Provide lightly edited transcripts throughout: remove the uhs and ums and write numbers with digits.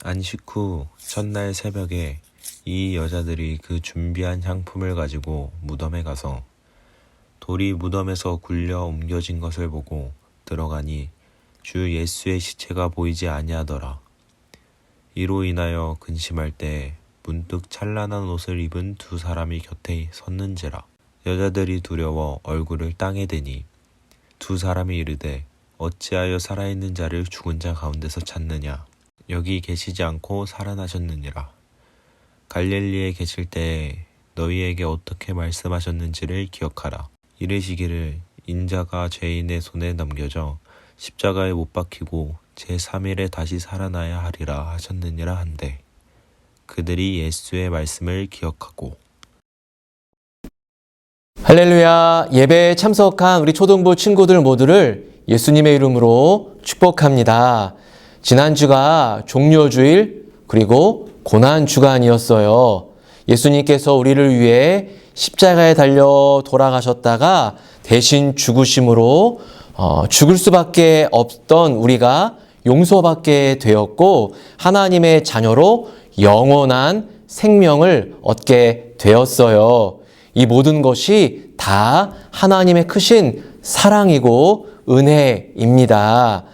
안식 후 첫날 새벽에 이 여자들이 그 준비한 향품을 가지고 무덤에 가서 돌이 무덤에서 굴려 옮겨진 것을 보고 들어가니 주 예수의 시체가 보이지 아니하더라. 이로 인하여 근심할 때 문득 찬란한 옷을 입은 두 사람이 곁에 섰는지라. 여자들이 두려워 얼굴을 땅에 대니 두 사람이 이르되 어찌하여 살아있는 자를 죽은 자 가운데서 찾느냐. 여기 계시지 않고 살아나셨느니라. 갈릴리에 계실 때에 너희에게 어떻게 말씀하셨는지를 기억하라. 이르시기를 인자가 죄인의 손에 넘겨져 십자가에 못 박히고 제3일에 다시 살아나야 하리라 하셨느니라 한데 그들이 예수의 말씀을 기억하고. 할렐루야. 예배에 참석한 우리 초등부 친구들 모두를 예수님의 이름으로 축복합니다. 지난주가 종료주일 그리고 고난주간이었어요. 예수님께서 우리를 위해 십자가에 달려 돌아가셨다가 대신 죽으심으로 죽을 수밖에 없던 우리가 용서받게 되었고 하나님의 자녀로 영원한 생명을 얻게 되었어요. 이 모든 것이 다 하나님의 크신 사랑이고 은혜입니다.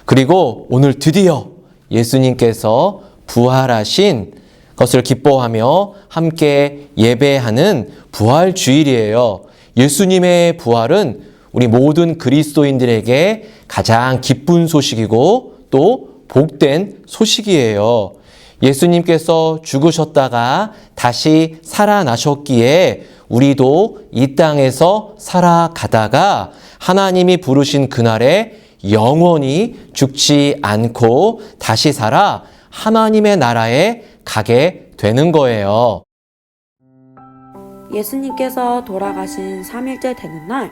그리고 오늘 드디어 예수님께서 부활하신 것을 기뻐하며 함께 예배하는 부활주일이에요. 예수님의 부활은 우리 모든 그리스도인들에게 가장 기쁜 소식이고 또 복된 소식이에요. 예수님께서 죽으셨다가 다시 살아나셨기에 우리도 이 땅에서 살아가다가 하나님이 부르신 그날에 영원히 죽지 않고 다시 살아 하나님의 나라에 가게 되는 거예요. 예수님께서 돌아가신 3일째 되는 날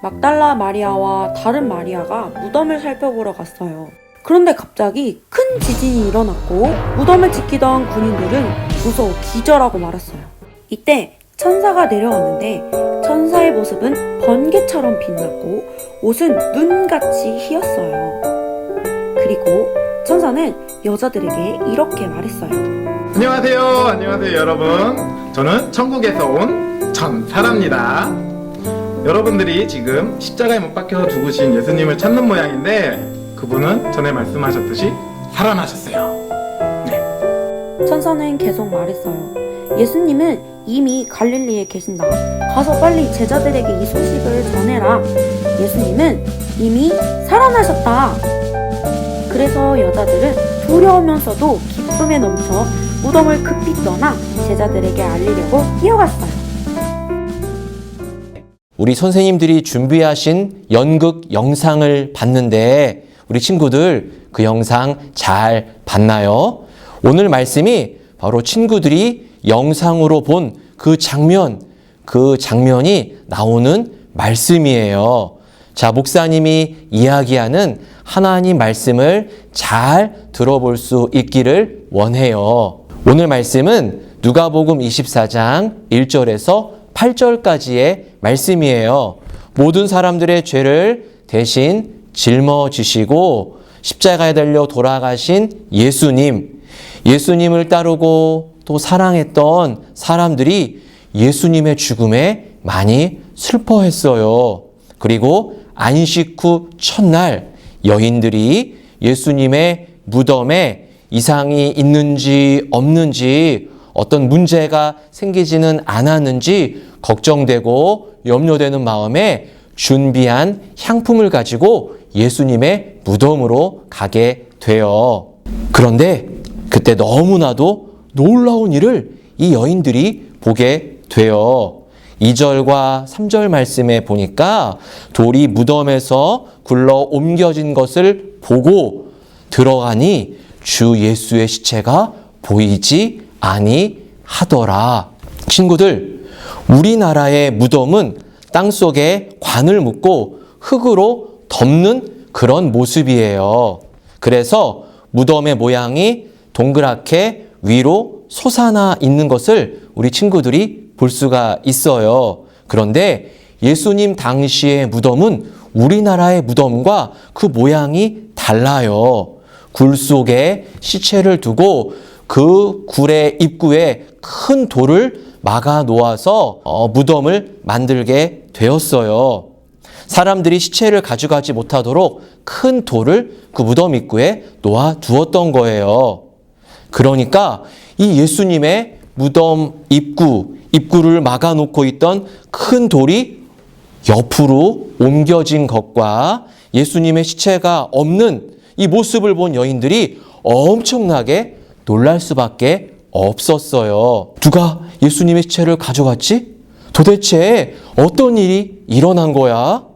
막달라 마리아와 다른 마리아가 무덤을 살펴보러 갔어요. 그런데 갑자기 큰 지진이 일어났고 무덤을 지키던 군인들은 무서워 기절하고 말았어요. 이때 천사가 내려왔는데 천사의 모습은 번개처럼 빛났고 옷은 눈같이 희었어요. 그리고 천사는 여자들에게 이렇게 말했어요. 안녕하세요 여러분. 저는 천국에서 온 천사랍니다. 여러분들이 지금 십자가에 못 박혀 죽으신 예수님을 찾는 모양인데 그분은 전에 말씀하셨듯이 살아나셨어요. 천사는 계속 말했어요. 예수님은 이미 갈릴리에 계신다. 가서 빨리 제자들에게 이 소식을 전해라. 예수님은 이미 살아나셨다. 그래서 여자들은 두려우면서도 기쁨에 넘쳐 무덤을 급히 떠나 제자들에게 알리려고 뛰어갔어요. 우리 선생님들이 준비하신 연극 영상을 봤는데 우리 친구들 그 영상 잘 봤나요? 오늘 말씀이 바로 친구들이 영상으로 본 그 장면이 나오는 말씀이에요. 자, 목사님이 이야기하는 하나님 말씀을 잘 들어볼 수 있기를 원해요. 오늘 말씀은 누가복음 24장 1절에서 8절까지의 말씀이에요. 모든 사람들의 죄를 대신 짊어지시고 십자가에 달려 돌아가신 예수님을 따르고 또 사랑했던 사람들이 예수님의 죽음에 많이 슬퍼했어요. 그리고 안식 후 첫날 여인들이 예수님의 무덤에 이상이 있는지 없는지 어떤 문제가 생기지는 않았는지 걱정되고 염려되는 마음에 준비한 향품을 가지고 예수님의 무덤으로 가게 돼요. 그런데 그때 너무나도 놀라운 일을 이 여인들이 보게 돼요. 2절과 3절 말씀에 보니까 돌이 무덤에서 굴러 옮겨진 것을 보고 들어가니 주 예수의 시체가 보이지 아니하더라. 친구들, 우리나라의 무덤은 땅속에 관을 묻고 흙으로 덮는 그런 모습이에요. 그래서 무덤의 모양이 동그랗게 위로 솟아나 있는 것을 우리 친구들이 볼 수가 있어요. 그런데 예수님 당시의 무덤은 우리나라의 무덤과 그 모양이 달라요. 굴 속에 시체를 두고 그 굴의 입구에 큰 돌을 막아 놓아서 무덤을 만들게 되었어요. 사람들이 시체를 가져가지 못하도록 큰 돌을 그 무덤 입구에 놓아 두었던 거예요. 그러니까 이 예수님의 무덤 입구를 막아 놓고 있던 큰 돌이 옆으로 옮겨진 것과 예수님의 시체가 없는 이 모습을 본 여인들이 엄청나게 놀랄 수밖에 없었어요. 누가 예수님의 시체를 가져갔지? 도대체 어떤 일이 일어난 거야?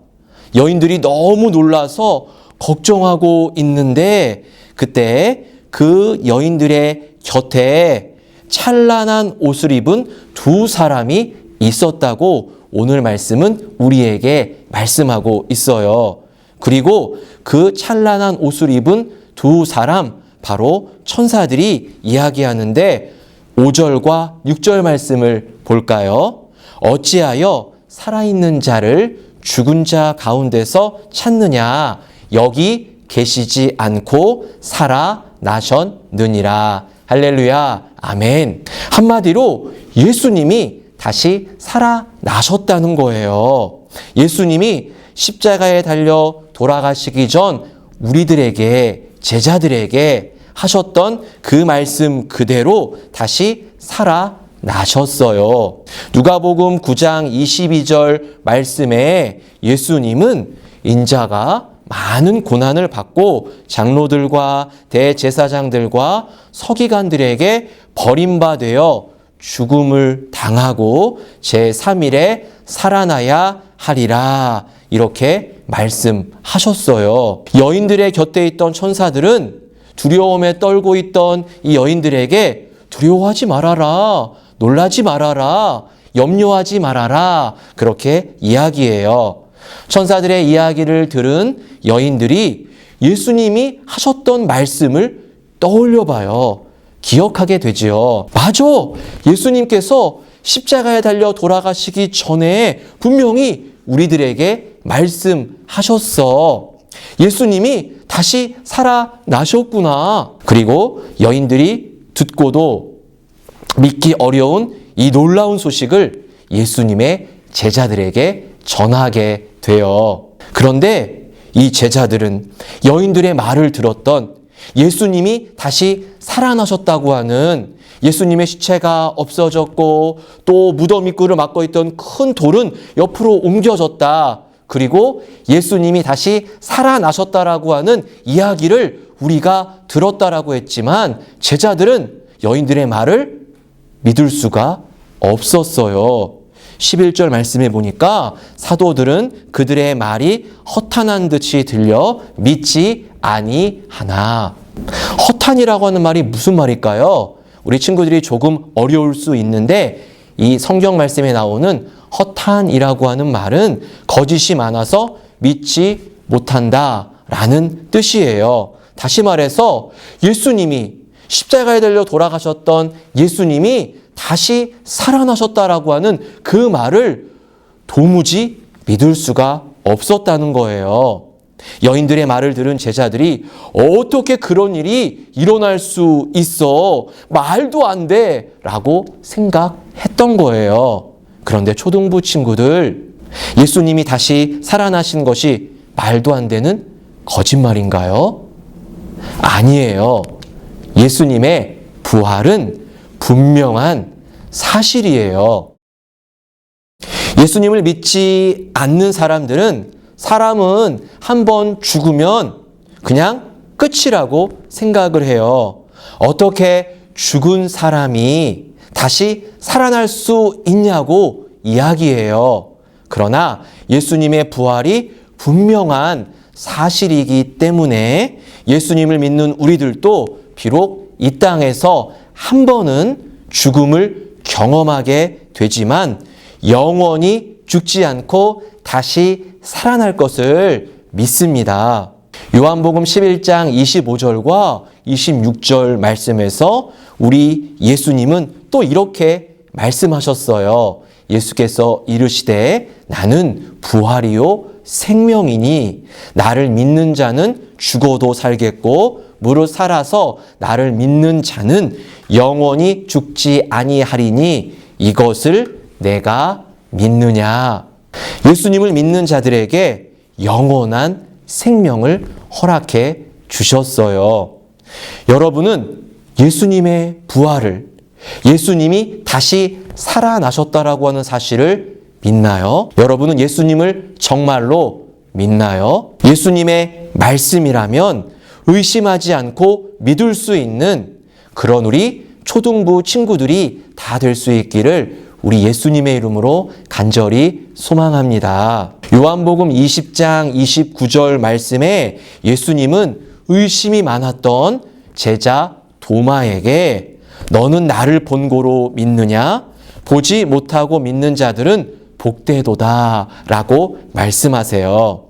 여인들이 너무 놀라서 걱정하고 있는데 그때 그 여인들의 곁에 찬란한 옷을 입은 두 사람이 있었다고 오늘 말씀은 우리에게 말씀하고 있어요. 그리고 그 찬란한 옷을 입은 두 사람, 바로 천사들이 이야기하는데 5절과 6절 말씀을 볼까요? 어찌하여 살아있는 자를 죽은 자 가운데서 찾느냐? 여기 계시지 않고 살아나셨느니라. 할렐루야. 아멘. 한마디로 예수님이 다시 살아나셨다는 거예요. 예수님이 십자가에 달려 돌아가시기 전 우리들에게, 제자들에게 하셨던 그 말씀 그대로 다시 살아나셨어요. 누가복음 9장 22절 말씀에 예수님은 인자가 많은 고난을 받고 장로들과 대제사장들과 서기관들에게 버림받아 죽음을 당하고 제3일에 살아나야 하리라. 이렇게 말씀하셨어요. 여인들의 곁에 있던 천사들은 두려움에 떨고 있던 이 여인들에게 두려워하지 말아라, 놀라지 말아라, 염려하지 말아라, 그렇게 이야기해요. 천사들의 이야기를 들은 여인들이 예수님이 하셨던 말씀을 떠올려 봐요. 기억하게 되지요. 맞아! 예수님께서 십자가에 달려 돌아가시기 전에 분명히 우리들에게 말씀하셨어. 예수님이 다시 살아나셨구나. 그리고 여인들이 듣고도 믿기 어려운 이 놀라운 소식을 예수님의 제자들에게 전하게 돼요. 그런데 이 제자들은 여인들의 말을 들었던 예수님이 다시 살아나셨다고 하는, 예수님의 시체가 없어졌고 또 무덤 입구를 막고 있던 큰 돌은 옆으로 옮겨졌다, 그리고 예수님이 다시 살아나셨다라고 하는 이야기를 우리가 들었다라고 했지만 제자들은 여인들의 말을 믿을 수가 없었어요. 11절 말씀해 보니까 사도들은 그들의 말이 허탄한 듯이 들려 믿지 아니하나. 허탄이라고 하는 말이 무슨 말일까요? 우리 친구들이 조금 어려울 수 있는데 이 성경 말씀에 나오는 허탄이라고 하는 말은 거짓이 많아서 믿지 못한다라는 뜻이에요. 다시 말해서 예수님이 십자가에 달려 돌아가셨던 예수님이 다시 살아나셨다라고 하는 그 말을 도무지 믿을 수가 없었다는 거예요. 여인들의 말을 들은 제자들이 어떻게 그런 일이 일어날 수 있어? 말도 안 돼! 라고 생각했던 거예요. 그런데 초등부 친구들, 예수님이 다시 살아나신 것이 말도 안 되는 거짓말인가요? 아니에요. 예수님의 부활은 분명한 사실이에요. 예수님을 믿지 않는 사람은 한번 죽으면 그냥 끝이라고 생각을 해요. 어떻게 죽은 사람이 다시 살아날 수 있냐고 이야기해요. 그러나 예수님의 부활이 분명한 사실이기 때문에 예수님을 믿는 우리들도 비록 이 땅에서 한 번은 죽음을 경험하게 되지만 영원히 죽지 않고 다시 살아날 것을 믿습니다. 요한복음 11장 25절과 26절 말씀에서 우리 예수님은 또 이렇게 말씀하셨어요. 예수께서 이르시되 나는 부활이요 생명이니 나를 믿는 자는 죽어도 살겠고 무릇 살아서 나를 믿는 자는 영원히 죽지 아니하리니 이것을 내가 믿느냐. 예수님을 믿는 자들에게 영원한 생명을 허락해 주셨어요. 여러분은 예수님의 부활을, 예수님이 다시 살아나셨다라고 하는 사실을 믿나요? 여러분은 예수님을 정말로 믿나요? 예수님의 말씀이라면 의심하지 않고 믿을 수 있는 그런 우리 초등부 친구들이 다 될 수 있기를 우리 예수님의 이름으로 간절히 소망합니다. 요한복음 20장 29절 말씀에 예수님은 의심이 많았던 제자 도마에게 너는 나를 본고로 믿느냐? 보지 못하고 믿는 자들은 복되도다 라고 말씀하세요.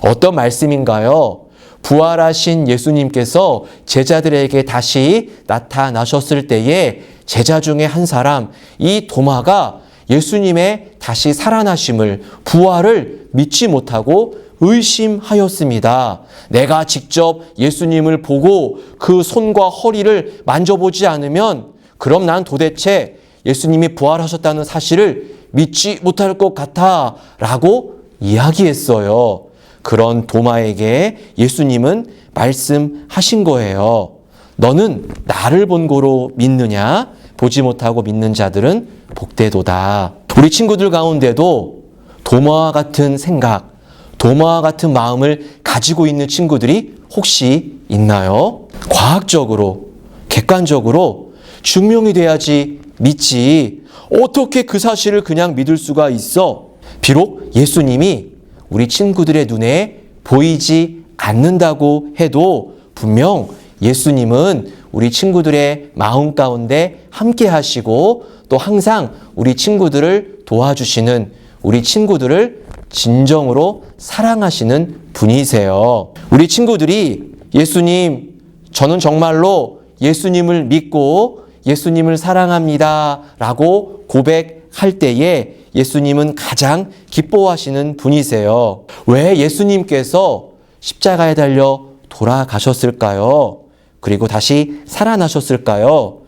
어떤 말씀인가요? 부활하신 예수님께서 제자들에게 다시 나타나셨을 때에 제자 중에 한 사람, 이 도마가 예수님의 다시 살아나심을, 부활을 믿지 못하고 의심하였습니다. 내가 직접 예수님을 보고 그 손과 허리를 만져보지 않으면 그럼 난 도대체 예수님이 부활하셨다는 사실을 믿지 못할 것 같아 라고 이야기했어요. 그런 도마에게 예수님은 말씀하신 거예요. 너는 나를 본고로 믿느냐? 보지 못하고 믿는 자들은 복되도다. 우리 친구들 가운데도 도마와 같은 생각, 도마와 같은 마음을 가지고 있는 친구들이 혹시 있나요? 과학적으로, 객관적으로 증명이 돼야지 믿지. 어떻게 그 사실을 그냥 믿을 수가 있어? 비록 예수님이 우리 친구들의 눈에 보이지 않는다고 해도 분명 예수님은 우리 친구들의 마음 가운데 함께 하시고 또 항상 우리 친구들을 도와주시는, 우리 친구들을 진정으로 사랑하시는 분이세요. 우리 친구들이 예수님, 저는 정말로 예수님을 믿고 예수님을 사랑합니다 라고 고백할 때에 예수님은 가장 기뻐하시는 분이세요. 왜 예수님께서 십자가에 달려 돌아가셨을까요? 그리고 다시 살아나셨을까요?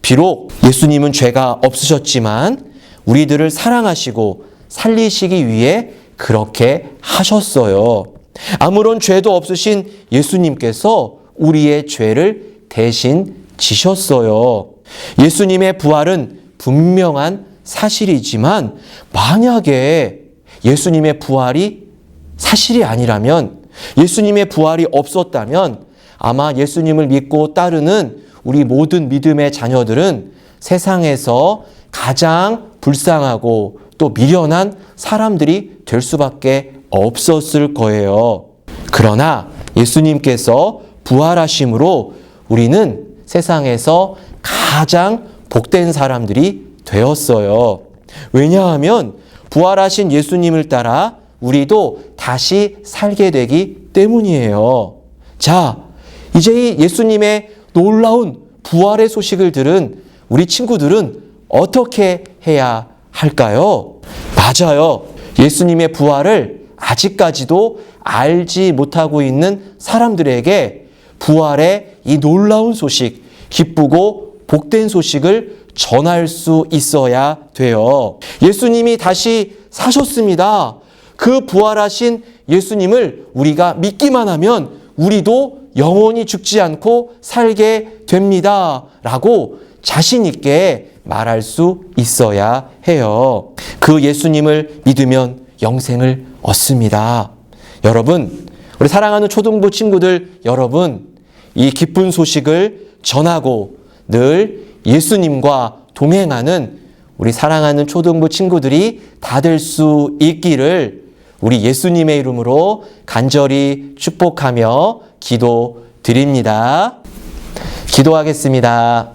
비록 예수님은 죄가 없으셨지만 우리들을 사랑하시고 살리시기 위해 그렇게 하셨어요. 아무런 죄도 없으신 예수님께서 우리의 죄를 대신 지셨어요. 예수님의 부활은 분명한 사실이지만 만약에 예수님의 부활이 사실이 아니라면, 예수님의 부활이 없었다면 아마 예수님을 믿고 따르는 우리 모든 믿음의 자녀들은 세상에서 가장 불쌍하고 또 미련한 사람들이 될 수밖에 없었을 거예요. 그러나 예수님께서 부활하심으로 우리는 세상에서 가장 복된 사람들이 되었어요. 왜냐하면 부활하신 예수님을 따라 우리도 다시 살게 되기 때문이에요. 자, 이제 이 예수님의 놀라운 부활의 소식을 들은 우리 친구들은 어떻게 해야 할까요? 맞아요. 예수님의 부활을 아직까지도 알지 못하고 있는 사람들에게 부활의 이 놀라운 소식, 기쁘고 복된 소식을 전할 수 있어야 돼요. 예수님이 다시 사셨습니다. 그 부활하신 예수님을 우리가 믿기만 하면 우리도 영원히 죽지 않고 살게 됩니다. 라고 자신 있게 말할 수 있어야 해요. 그 예수님을 믿으면 영생을 얻습니다. 여러분, 우리 사랑하는 초등부 친구들 여러분, 이 기쁜 소식을 전하고 늘 예수님과 동행하는 우리 사랑하는 초등부 친구들이 다 될 수 있기를 우리 예수님의 이름으로 간절히 축복하며 기도드립니다. 기도하겠습니다.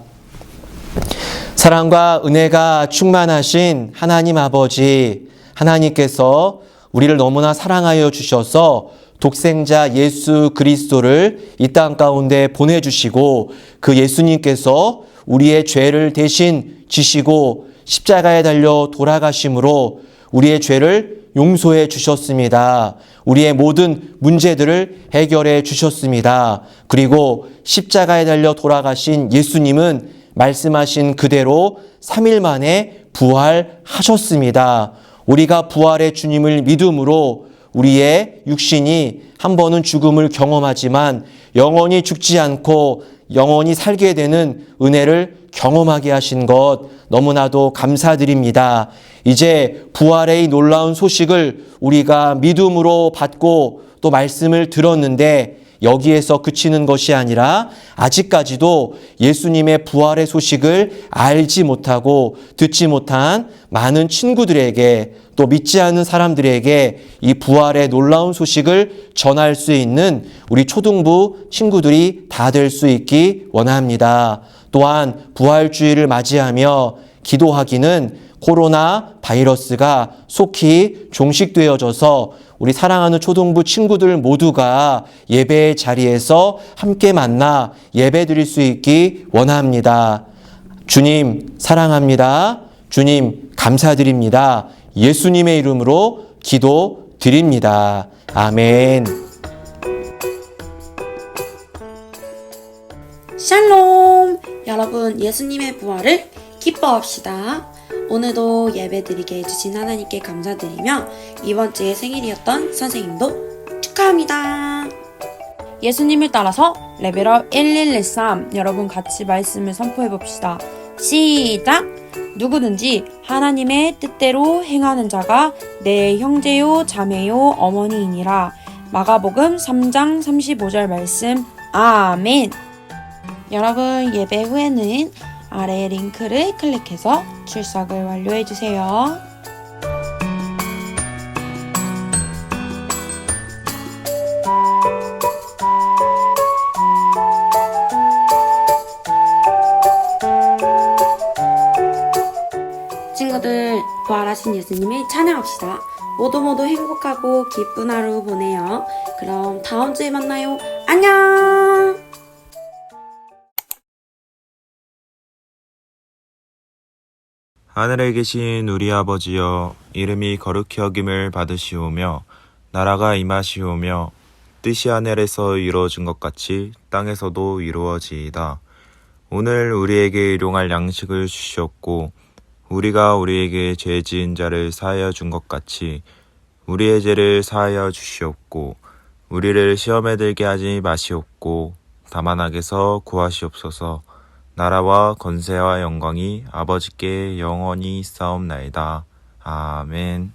사랑과 은혜가 충만하신 하나님 아버지, 하나님께서 우리를 너무나 사랑하여 주셔서 독생자 예수 그리스도를 이 땅 가운데 보내주시고 그 예수님께서 우리의 죄를 대신 지시고 십자가에 달려 돌아가심으로 우리의 죄를 용서해 주셨습니다. 우리의 모든 문제들을 해결해 주셨습니다. 그리고 십자가에 달려 돌아가신 예수님은 말씀하신 그대로 3일 만에 부활하셨습니다. 우리가 부활의 주님을 믿음으로 우리의 육신이 한 번은 죽음을 경험하지만 영원히 죽지 않고 영원히 살게 되는 은혜를 경험하게 하신 것 너무나도 감사드립니다. 이제 부활의 놀라운 소식을 우리가 믿음으로 받고 또 말씀을 들었는데 여기에서 그치는 것이 아니라 아직까지도 예수님의 부활의 소식을 알지 못하고 듣지 못한 많은 친구들에게 또 믿지 않는 사람들에게 이 부활의 놀라운 소식을 전할 수 있는 우리 초등부 친구들이 다 될 수 있기 원합니다. 또한 부활주의를 맞이하며 기도하기는 코로나 바이러스가 속히 종식되어져서 우리 사랑하는 초등부 친구들 모두가 예배의 자리에서 함께 만나 예배 드릴 수 있기 원합니다. 주님 사랑합니다. 주님 감사드립니다. 예수님의 이름으로 기도드립니다. 아멘. 샬롬! 여러분, 예수님의 부활을 기뻐합시다. 오늘도 예배드리게 해주신 하나님께 감사드리며 이번 주에 생일이었던 선생님도 축하합니다. 예수님을 따라서 레벨업 1113 여러분 같이 말씀을 선포해 봅시다. 시작! 누구든지 하나님의 뜻대로 행하는 자가 내 형제요 자매요 어머니이니라. 마가복음 3장 35절 말씀. 아멘. 여러분 예배 후에는 아래 링크를 클릭해서 출석을 완료해 주세요. 친구들, 부활하신 예수님을 찬양합시다. 모두 행복하고 기쁜 하루 보내요. 그럼 다음 주에 만나요. 안녕! 하늘에 계신 우리 아버지여, 이름이 거룩히 여김을 받으시오며 나라가 임하시오며 뜻이 하늘에서 이루어진 것 같이 땅에서도 이루어지이다. 오늘 우리에게 일용할 양식을 주시옵고 우리가 우리에게 죄 지은 자를 사하여 준 것 같이 우리의 죄를 사하여 주시옵고 우리를 시험에 들게 하지 마시옵고 다만 악에서 구하시옵소서. 나라와 권세와 영광이 아버지께 영원히 있사옵나이다. 아멘.